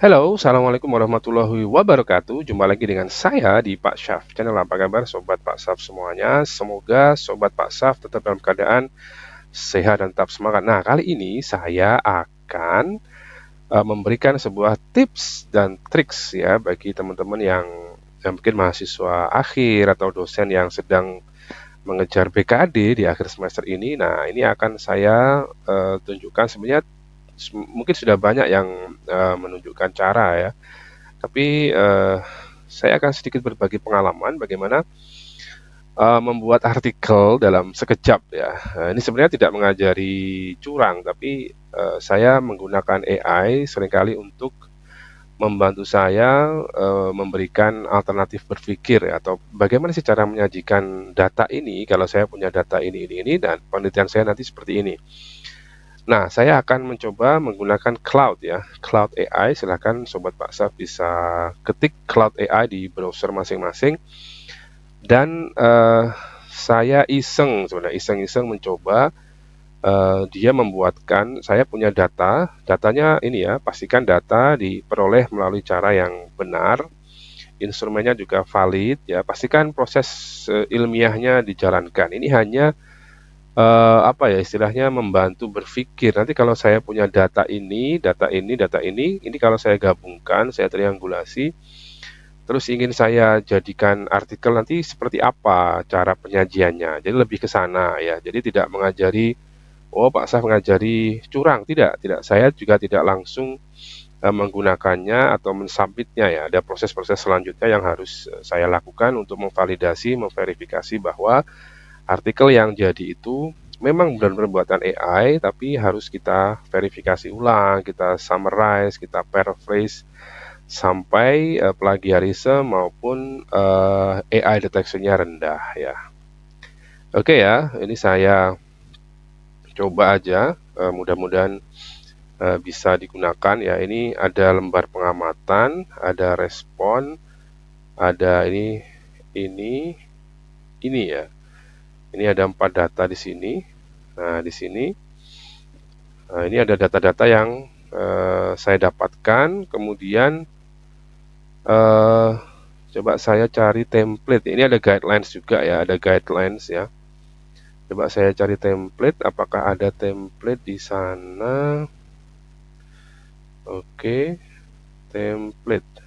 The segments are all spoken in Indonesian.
Halo, Assalamualaikum warahmatullahi wabarakatuh. Jumpa lagi dengan saya di Pak Syaf Channel. Apa kabar Sobat Pak Syaf semuanya? Semoga Sobat Pak Syaf tetap dalam keadaan sehat dan tetap semangat. Nah, kali ini saya akan memberikan sebuah tips dan triks ya bagi teman-teman yang mungkin mahasiswa akhir atau dosen yang sedang mengejar BKD di akhir semester ini. Nah, ini akan saya tunjukkan sebenarnya mungkin sudah banyak yang menunjukkan cara ya. Tapi saya akan sedikit berbagi pengalaman bagaimana membuat artikel dalam sekejap ya. Ini sebenarnya tidak mengajari curang, tapi saya menggunakan AI seringkali untuk membantu saya memberikan alternatif berpikir ya, atau bagaimana sih cara menyajikan data ini kalau saya punya data ini dan penelitian saya nanti seperti ini. Nah, saya akan mencoba menggunakan Cloud ya, Cloud AI. Silahkan Sobat Paksa bisa ketik Cloud AI di browser masing-masing. Dan saya sebenarnya iseng-iseng mencoba dia membuatkan, saya punya datanya ini ya, pastikan data diperoleh melalui cara yang benar, instrumennya juga valid ya, pastikan proses ilmiahnya dijalankan. Ini hanya apa ya istilahnya membantu berpikir. Nanti kalau saya punya data ini, kalau saya gabungkan, saya triangulasi, terus ingin saya jadikan artikel nanti seperti apa cara penyajiannya. Jadi lebih ke sana ya. Jadi tidak mengajari, oh Pak Saf mengajari curang, tidak. Saya juga tidak langsung menggunakannya atau mensubmitnya ya. Ada proses-proses selanjutnya yang harus saya lakukan untuk memvalidasi, memverifikasi bahwa artikel yang jadi itu memang benar-benar buatan AI, tapi harus kita verifikasi ulang, kita summarize, kita paraphrase sampai plagiarisme maupun AI deteksinya rendah ya. Oke ya, ini saya coba aja, mudah-mudahan bisa digunakan ya. Ini ada lembar pengamatan, ada respon, ada ini, ini ya. Ini ada 4 data di sini. Nah, di sini ini ada data-data yang saya dapatkan, kemudian eh, coba saya cari template. Ini ada guidelines juga ya, ada guidelines ya. Coba saya cari template, apakah ada template di sana? Oke, template.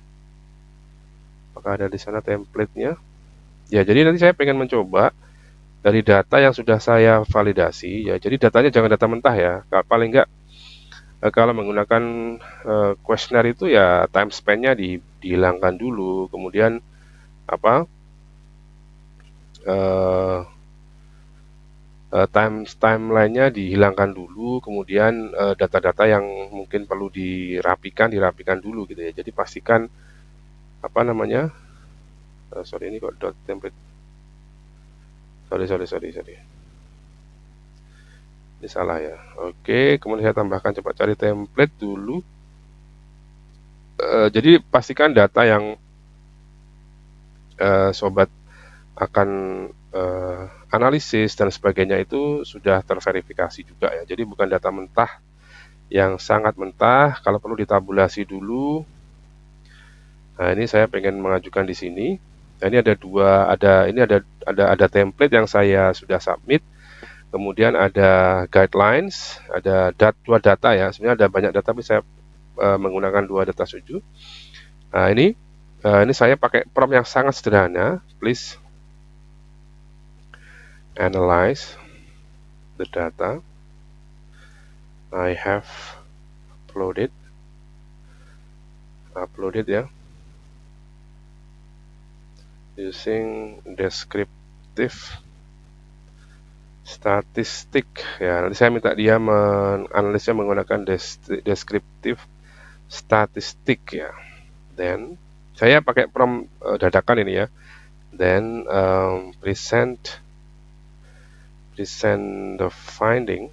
Apakah ada di sana template-nya? Ya, jadi nanti saya pengen mencoba dari data yang sudah saya validasi ya. Jadi datanya jangan data mentah ya. Paling enggak kalau menggunakan kuesioner itu ya time span-nya dihilangkan dulu, kemudian apa eh, timeline-nya dihilangkan dulu, kemudian data-data yang mungkin perlu dirapikan dulu gitu ya. Jadi pastikan apa namanya? Sorry ini kok dot template. Sorry. Ini salah ya. Oke, kemudian saya tambahkan, coba cari template dulu. Jadi pastikan data yang sobat akan analisis dan sebagainya itu sudah terverifikasi juga ya. Jadi bukan data mentah yang sangat mentah, kalau perlu ditabulasi dulu. Nah, ini saya pengen mengajukan di sini. Nah, ini ada ada template yang saya sudah submit. Kemudian ada guidelines, ada dua data ya. Sebenarnya ada banyak data, tapi saya menggunakan 2 data setuju. Nah, ini saya pakai prompt yang sangat sederhana. Please analyze the data I have uploaded ya, using descriptive statistik ya. Nanti saya minta dia menganalisnya menggunakan descriptive statistik ya. Then saya pakai prompt dadakan ini ya. Then present the finding.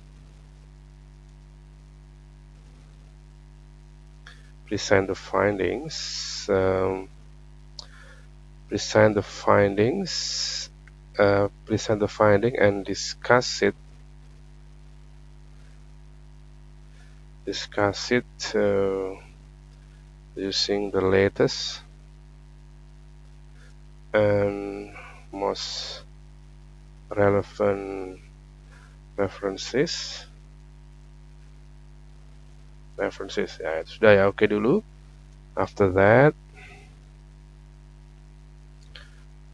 Present the findings. Present the finding and discuss it. using the latest and most relevant references ya, itu sudah ya, oke dulu. After that,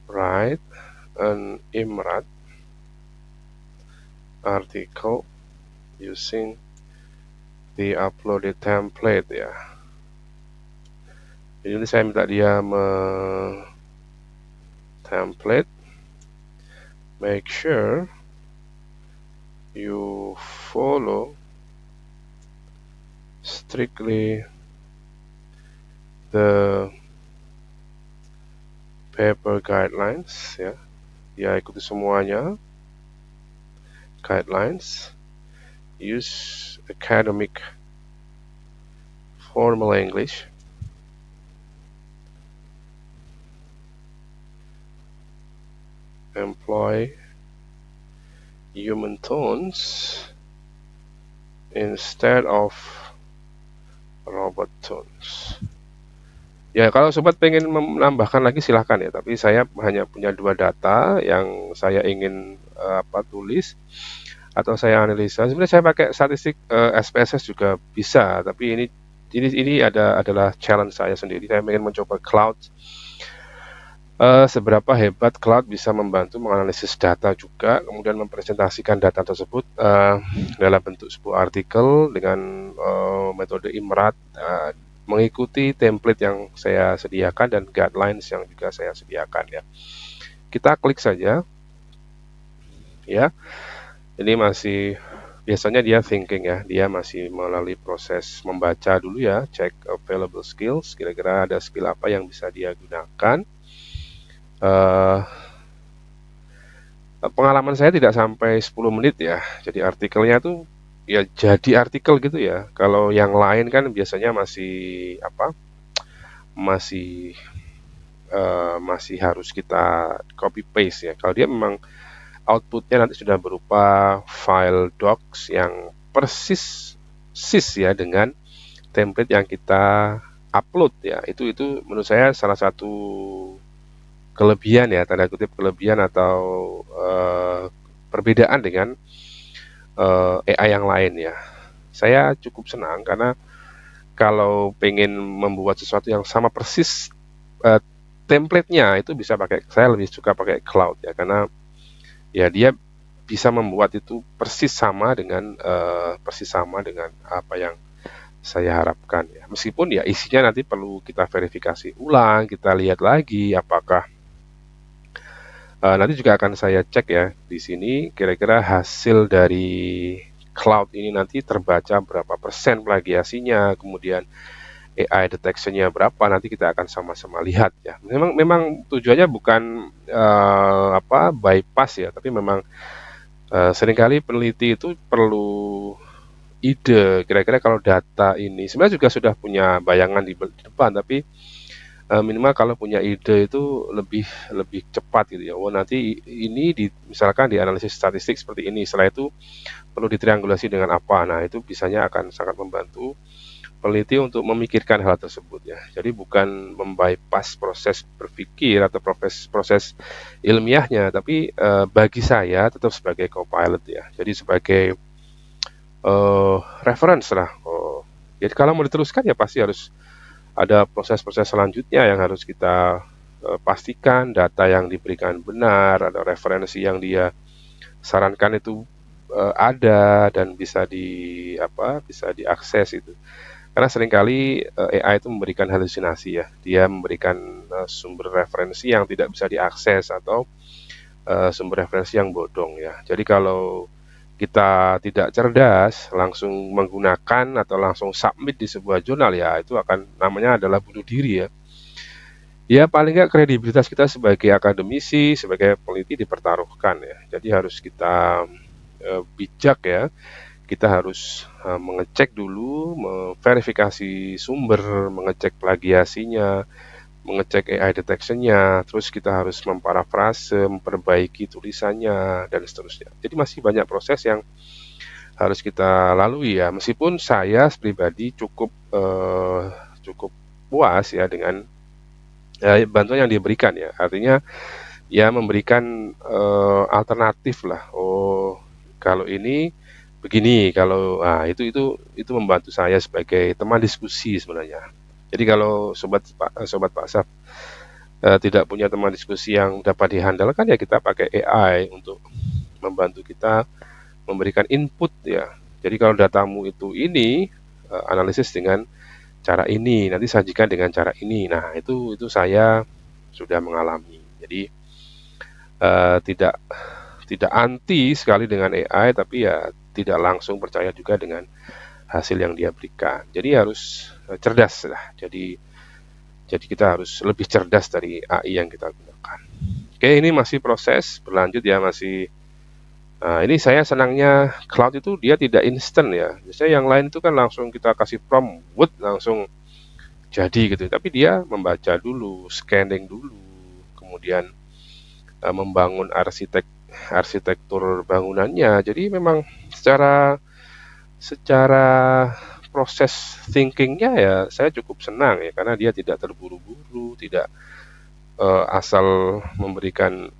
write an IMRAD article using the uploaded template ya. Jadi ini saya minta dia template. Make sure you follow strictly the paper guidelines ya. Dia ikuti semuanya guidelines. Use academic formal English. Employ human tones instead of robot tones. Ya, kalau sobat pengen menambahkan lagi silahkan ya, tapi saya hanya punya 2 data yang saya ingin tulis atau saya analisa. Sebenarnya saya pakai statistik SPSS juga bisa, tapi ini adalah challenge saya sendiri. Saya ingin mencoba cloud. Seberapa hebat cloud bisa membantu menganalisis data juga, kemudian mempresentasikan data tersebut dalam bentuk sebuah artikel dengan metode IMRAD, mengikuti template yang saya sediakan dan guidelines yang juga saya sediakan ya. Kita klik saja ya. Ini masih biasanya dia thinking ya, dia masih melalui proses membaca dulu ya, check available skills, kira-kira ada skill apa yang bisa dia gunakan. Pengalaman saya tidak sampai 10 menit ya, jadi artikelnya tuh ya jadi artikel gitu ya. Kalau yang lain kan biasanya masih harus kita copy paste ya. Kalau dia memang outputnya nanti sudah berupa file docs yang persis ya dengan template yang kita upload ya. Itu menurut saya salah satu kelebihan ya, tanda kutip kelebihan atau perbedaan dengan AI yang lain ya. Saya cukup senang karena kalau pengen membuat sesuatu yang sama persis template-nya itu bisa saya lebih suka pakai cloud ya, karena ya dia bisa membuat itu persis sama dengan apa yang saya harapkan ya. Meskipun ya isinya nanti perlu kita verifikasi ulang, kita lihat lagi apakah nanti juga akan saya cek ya di sini kira-kira hasil dari cloud ini nanti terbaca berapa persen plagiasinya, kemudian AI detection-nya berapa, nanti kita akan sama-sama lihat ya. Memang tujuannya bukan bypass ya, tapi memang seringkali peneliti itu perlu ide, kira-kira kalau data ini sebenarnya juga sudah punya bayangan di depan, tapi minimal kalau punya ide itu lebih cepat gitu ya. Nanti ini misalkan di analisis statistik seperti ini, setelah itu perlu ditriangulasi dengan apa. Nah, itu bisanya akan sangat membantu peneliti untuk memikirkan hal tersebut ya. Jadi bukan membypass proses berpikir atau proses ilmiahnya, tapi bagi saya tetap sebagai co-pilot ya. Jadi sebagai reference lah. Jadi kalau mau diteruskan ya pasti harus ada proses-proses selanjutnya yang harus kita pastikan data yang diberikan benar, ada referensi yang dia sarankan itu ada dan bisa diakses itu. Karena seringkali AI itu memberikan halusinasi ya, dia memberikan sumber referensi yang tidak bisa diakses atau sumber referensi yang bodong ya. Jadi kalau kita tidak cerdas langsung menggunakan atau langsung submit di sebuah jurnal ya, itu akan namanya adalah bunuh diri ya. Ya paling nggak kredibilitas kita sebagai akademisi, sebagai peneliti dipertaruhkan ya. Jadi harus kita bijak ya. Kita harus mengecek dulu, memverifikasi sumber, mengecek plagiasinya, mengecek AI detection-nya, terus kita harus memparafrase, memperbaiki tulisannya, dan seterusnya. Jadi masih banyak proses yang harus kita lalui ya. Meskipun saya pribadi cukup puas ya dengan bantuan yang diberikan ya. Artinya ya memberikan alternatif lah. Oh, kalau ini begini, kalau itu membantu saya sebagai teman diskusi sebenarnya. Jadi kalau sobat Pak Saf tidak punya teman diskusi yang dapat dihandalkan, ya kita pakai AI untuk membantu kita memberikan input ya. Jadi kalau datamu itu ini, analisis dengan cara ini, nanti sajikan dengan cara ini. Nah, itu saya sudah mengalami. Jadi tidak tidak anti sekali dengan AI, tapi ya tidak langsung percaya juga dengan hasil yang dia berikan. Jadi harus cerdas lah. Jadi kita harus lebih cerdas dari AI yang kita gunakan. Oke, ini masih proses berlanjut ya, masih. Nah, ini saya senangnya cloud itu dia tidak instan ya. Biasanya yang lain itu kan langsung kita kasih prompt, wood langsung jadi gitu. Tapi dia membaca dulu, scanning dulu, kemudian membangun arsitektur bangunannya. Jadi memang secara secara proses thinkingnya ya saya cukup senang ya, karena dia tidak terburu-buru, tidak asal memberikan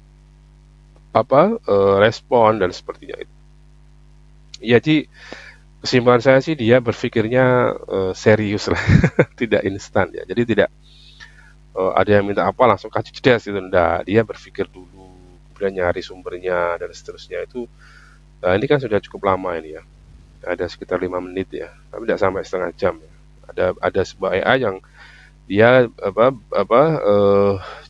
respon dan sepertinya itu. Ya, jadi kesimpulan saya sih dia berpikirnya serius lah, tidak instan ya. Jadi tidak ada yang minta apa langsung kasih cedas gitu, enggak. Dia berpikir dulu, kemudian nyari sumbernya dan seterusnya itu. Ini kan sudah cukup lama ini ya, ada sekitar 5 menit ya, tapi tidak sampai setengah jam ya. Ada sebuah AI yang dia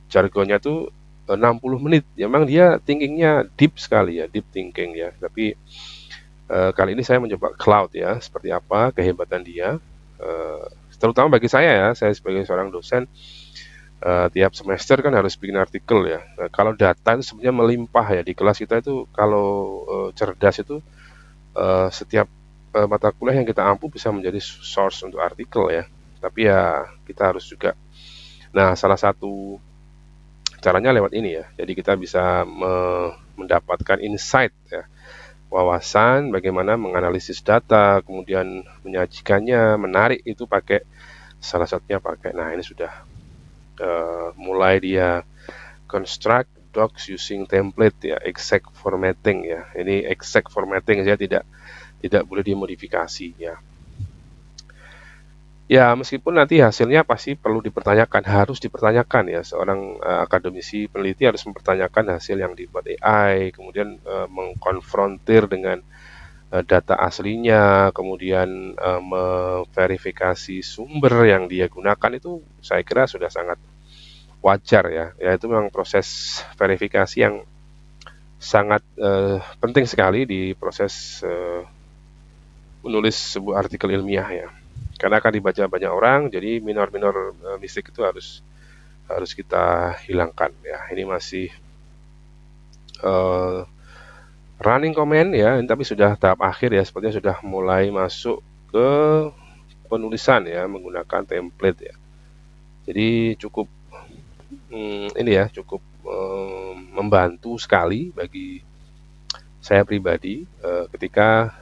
jargonnya tuh 60 menit. Ya, memang dia thinkingnya deep sekali ya, deep thinking ya. Tapi kali ini saya mencoba cloud ya, seperti apa kehebatan dia. Terutama bagi saya sebagai seorang dosen, tiap semester kan harus bikin artikel ya. Kalau data itu sebenarnya melimpah ya di kelas kita itu. Kalau cerdas itu setiap mata kuliah yang kita ampu bisa menjadi source untuk artikel ya. Tapi ya kita harus juga. Nah, salah satu caranya lewat ini ya. Jadi kita bisa mendapatkan insight ya, wawasan bagaimana menganalisis data, kemudian menyajikannya, menarik itu pakai salah satunya pakai. Nah, ini sudah mulai dia construct docs using template ya, exact formatting ya. Ini exact formatting ya, tidak boleh dimodifikasi ya. Ya, meskipun nanti hasilnya pasti perlu dipertanyakan, harus dipertanyakan ya. Seorang akademisi peneliti harus mempertanyakan hasil yang dibuat AI, kemudian mengkonfrontir dengan data aslinya, kemudian memverifikasi sumber yang dia gunakan. Itu saya kira sudah sangat wajar ya. Ya, itu memang proses verifikasi yang sangat penting sekali di proses menulis sebuah artikel ilmiah ya. Karena akan dibaca banyak orang, jadi minor-minor mistake itu harus kita hilangkan ya. Ini masih running comment ya, tapi sudah tahap akhir ya, sepertinya sudah mulai masuk ke penulisan ya menggunakan template ya. Jadi cukup ini ya, cukup membantu sekali bagi saya pribadi ketika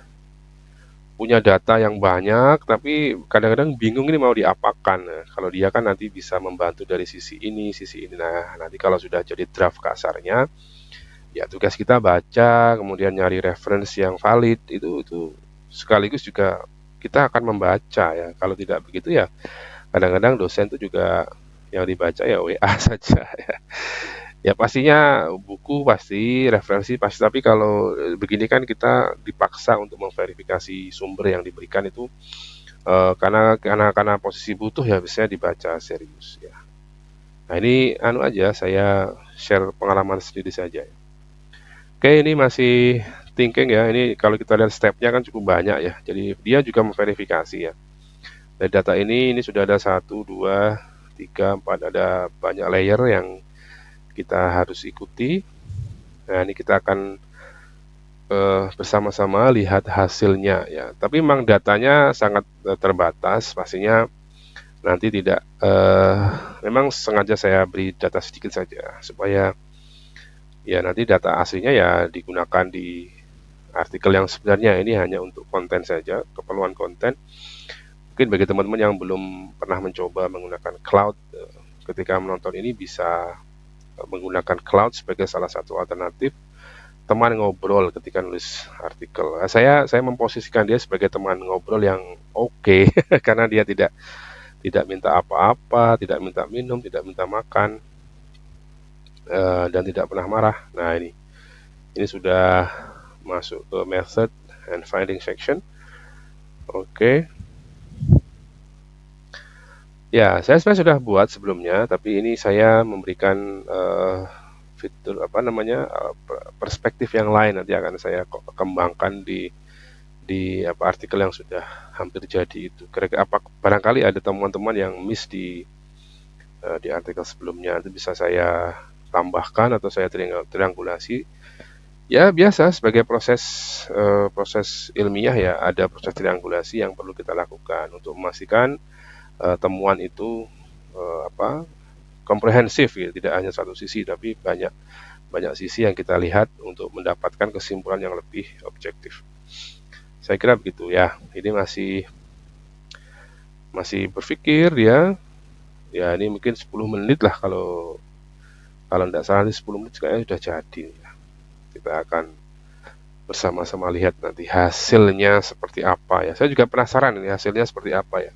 punya data yang banyak, tapi kadang-kadang bingung ini mau diapakan. Nah, kalau dia kan nanti bisa membantu dari sisi ini, sisi ini. Nah, nanti kalau sudah jadi draft kasarnya, ya tugas kita baca, kemudian nyari referensi yang valid. Itu sekaligus juga kita akan membaca ya. Kalau tidak begitu ya, kadang-kadang dosen itu juga yang dibaca ya WA saja ya. Ya pastinya buku pasti, referensi pasti, tapi kalau begini kan kita dipaksa untuk memverifikasi sumber yang diberikan itu karena posisi butuh ya biasanya dibaca serius ya. Nah, ini aja saya share pengalaman sendiri saja ya. Oke, ini masih thinking ya. Ini kalau kita lihat stepnya kan cukup banyak ya. Jadi dia juga memverifikasi ya. Dari data ini sudah ada 1, 2, 3, 4, ada banyak layer yang kita harus ikuti. Nah, ini kita akan bersama-sama lihat hasilnya ya. Tapi memang datanya sangat terbatas, pastinya nanti tidak. Memang sengaja saya beri data sedikit saja supaya ya nanti data aslinya ya digunakan di artikel yang sebenarnya. Ini hanya untuk konten saja, keperluan konten. mungkin bagi teman-teman yang belum pernah mencoba menggunakan cloud, ketika menonton ini bisa menggunakan cloud sebagai salah satu alternatif teman ngobrol ketika nulis artikel. Saya memposisikan dia sebagai teman ngobrol yang oke, karena dia tidak minta apa-apa, tidak minta minum, tidak minta makan, dan tidak pernah marah. Nah, ini sudah masuk ke method and finding section. Oke. Ya, saya sebenarnya sudah buat sebelumnya, tapi ini saya memberikan fitur perspektif yang lain, nanti akan saya kembangkan di artikel yang sudah hampir jadi itu. Kira-kira barangkali ada teman-teman yang miss di artikel sebelumnya, itu bisa saya tambahkan atau saya triangulasi. Ya, biasa sebagai proses ilmiah ya, ada proses triangulasi yang perlu kita lakukan untuk memastikan temuan itu komprehensif ya, tidak hanya satu sisi tapi banyak sisi yang kita lihat untuk mendapatkan kesimpulan yang lebih objektif. Saya kira begitu ya. Ini masih berpikir ya. Ya, ini mungkin 10 menit lah, kalau tidak salah 10 menit kayaknya sudah jadi. Kita akan bersama-sama lihat nanti hasilnya seperti apa ya. Saya juga penasaran ini hasilnya seperti apa ya.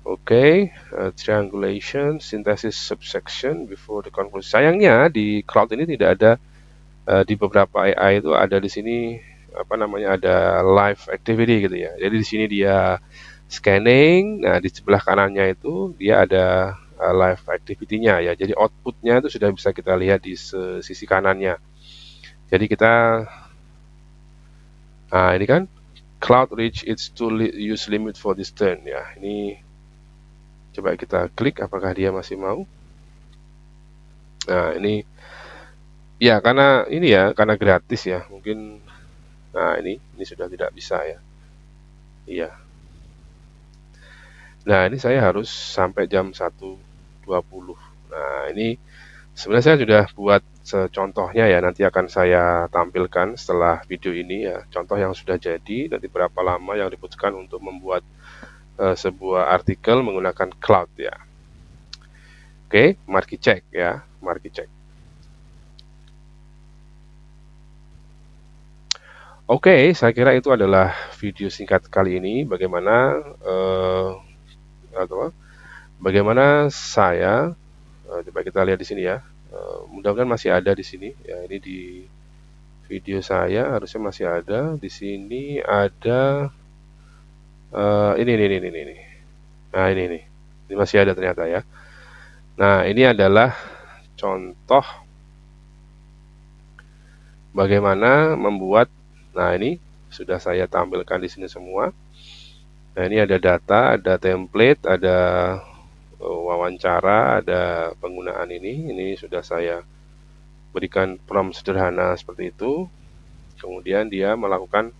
Oke, triangulation, synthesis subsection before the conclusion. Sayangnya di cloud ini tidak ada, di beberapa AI itu ada di sini ada live activity gitu ya. Jadi di sini dia scanning, nah di sebelah kanannya itu dia ada live activity-nya ya. Jadi output-nya itu sudah bisa kita lihat di sisi kanannya. Jadi kita, nah ini kan cloud reach its use limit for this turn ya. Ini coba kita klik apakah dia masih mau. Nah, ini ya karena gratis ya, mungkin. Nah, ini sudah tidak bisa ya. Iya. Nah, ini saya harus sampai jam 1.20. Nah, ini sebenarnya saya sudah buat contohnya ya, nanti akan saya tampilkan setelah video ini ya, contoh yang sudah jadi, nanti berapa lama yang dibutuhkan untuk membuat sebuah artikel menggunakan cloud ya. Oke, mari cek ya, mari cek. Oke, saya kira itu adalah video singkat kali ini, bagaimana saya, coba kita lihat di sini ya, mudah-mudahan masih ada di sini ya. Ini di video saya harusnya masih ada. Di sini ada ini. Nah, ini masih ada ternyata ya. Nah, ini adalah contoh bagaimana membuat. Nah, ini sudah saya tampilkan di sini semua. Nah, ini ada data, ada template, ada wawancara, ada penggunaan ini. Ini sudah saya berikan prompt sederhana seperti itu. Kemudian dia melakukan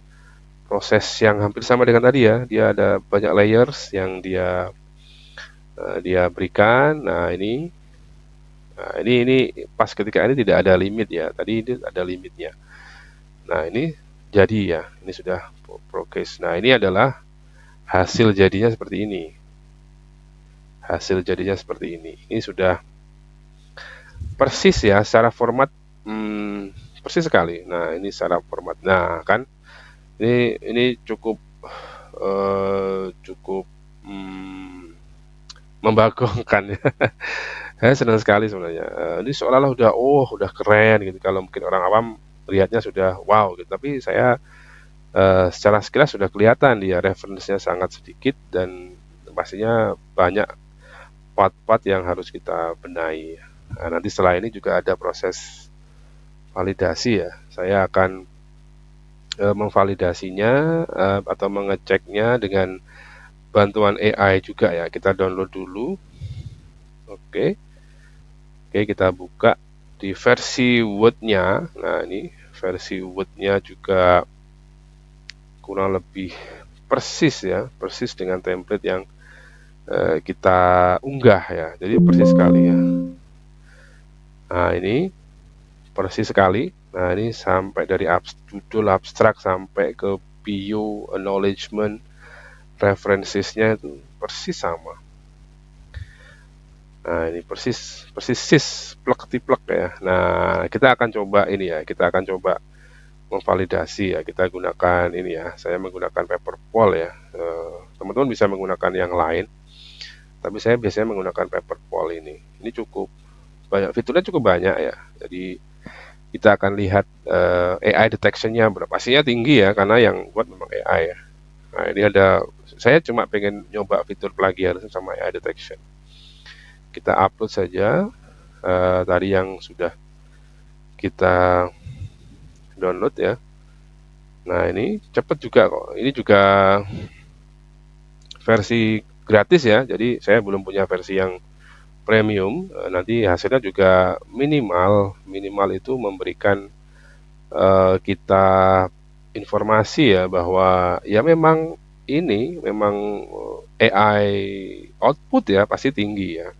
proses yang hampir sama dengan tadi ya. Dia ada banyak layers yang dia berikan. Nah, ini pas ketika ini tidak ada limit ya. Tadi ini ada limitnya. Nah, ini jadi ya. Ini sudah progress. Nah, ini adalah hasil jadinya seperti ini. Hasil jadinya seperti ini. Ini sudah persis ya, secara format persis sekali. Nah, ini secara format. Nah, kan ini cukup membagongkan ya. Saya senang sekali sebenarnya. Ini seolah-olah udah keren gitu. Kalau mungkin orang awam lihatnya sudah wow gitu. Tapi saya secara sekilas sudah kelihatan dia referensinya sangat sedikit dan pastinya banyak part-part yang harus kita benahi. Nah, nanti setelah ini juga ada proses validasi ya. Saya akan memvalidasinya atau mengeceknya dengan bantuan AI juga ya. Kita download dulu. Oke, kita buka di versi Word-nya. Nah, ini versi Word-nya juga kurang lebih persis ya, persis dengan template yang kita unggah ya. Jadi persis sekali ya. Nah, ini persis sekali. Nah, ini sampai dari judul abstrak sampai ke bio acknowledgement referensiesnya itu persis sama. Nah, ini persis sys plek tiplek ya. Nah, kita akan coba ini ya, kita akan coba memvalidasi ya. Kita gunakan ini ya, saya menggunakan Paperpol ya. Teman-teman bisa menggunakan yang lain, tapi saya biasanya menggunakan Paperpol ini. Ini cukup banyak, fiturnya cukup banyak ya. Jadi kita akan lihat AI detection-nya berapa. Pastinya tinggi ya, karena yang buat memang AI ya. Nah, ini ada, saya cuma pengen nyoba fitur plagiarisme sama AI detection. Kita upload saja tadi yang sudah kita download ya. Nah, ini cepat juga kok. Ini juga versi gratis ya, jadi saya belum punya versi yang premium. Nanti hasilnya juga minimal itu memberikan kita informasi ya, bahwa ya memang ini memang AI output ya pasti tinggi ya.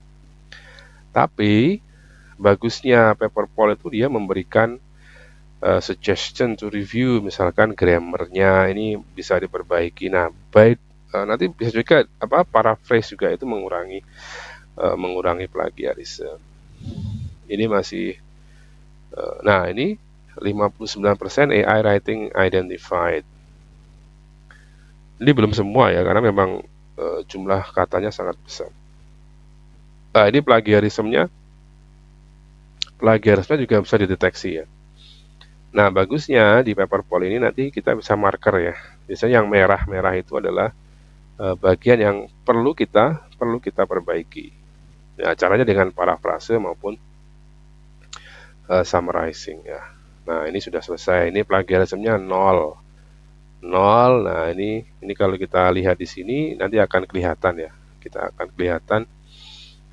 Tapi bagusnya Paperpol itu dia memberikan suggestion to review, misalkan grammarnya ini bisa diperbaiki. Nah, nanti bisa juga paraphrase juga, itu mengurangi plagiarisme. Ini masih nah, ini 59% AI writing identified. Ini belum semua ya, karena memang jumlah katanya sangat besar. Nah, ini plagiarisme juga bisa dideteksi ya. Nah, bagusnya di Paperpol ini nanti kita bisa marker ya. Biasanya yang merah-merah itu adalah bagian yang perlu kita perbaiki. Ya, caranya dengan parafrase maupun summarizing ya. Nah, ini sudah selesai. Ini plagiarisme-nya 0. Nah, ini kalau kita lihat di sini nanti akan kelihatan ya. Kita akan kelihatan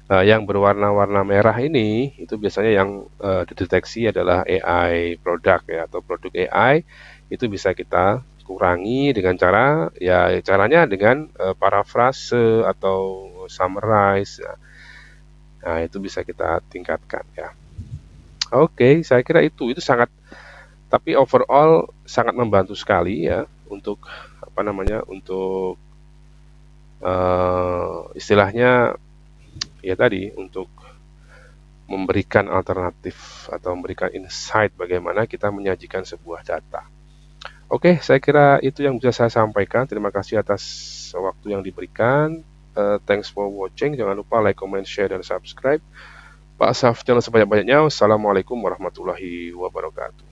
yang berwarna-warna merah ini itu biasanya yang dideteksi adalah AI produk ya, atau produk AI. Itu bisa kita kurangi dengan caranya dengan paraphrase atau summarize ya. Nah, itu bisa kita tingkatkan ya. Oke, saya kira itu sangat, tapi overall sangat membantu sekali ya untuk untuk istilahnya ya tadi, untuk memberikan alternatif atau memberikan insight bagaimana kita menyajikan sebuah data. Oke, saya kira itu yang bisa saya sampaikan. Terima kasih atas waktu yang diberikan. Thanks for watching. Jangan lupa like, comment, share, dan subscribe. Pak Saf channel sebanyak-banyaknya. Wassalamualaikum warahmatullahi wabarakatuh.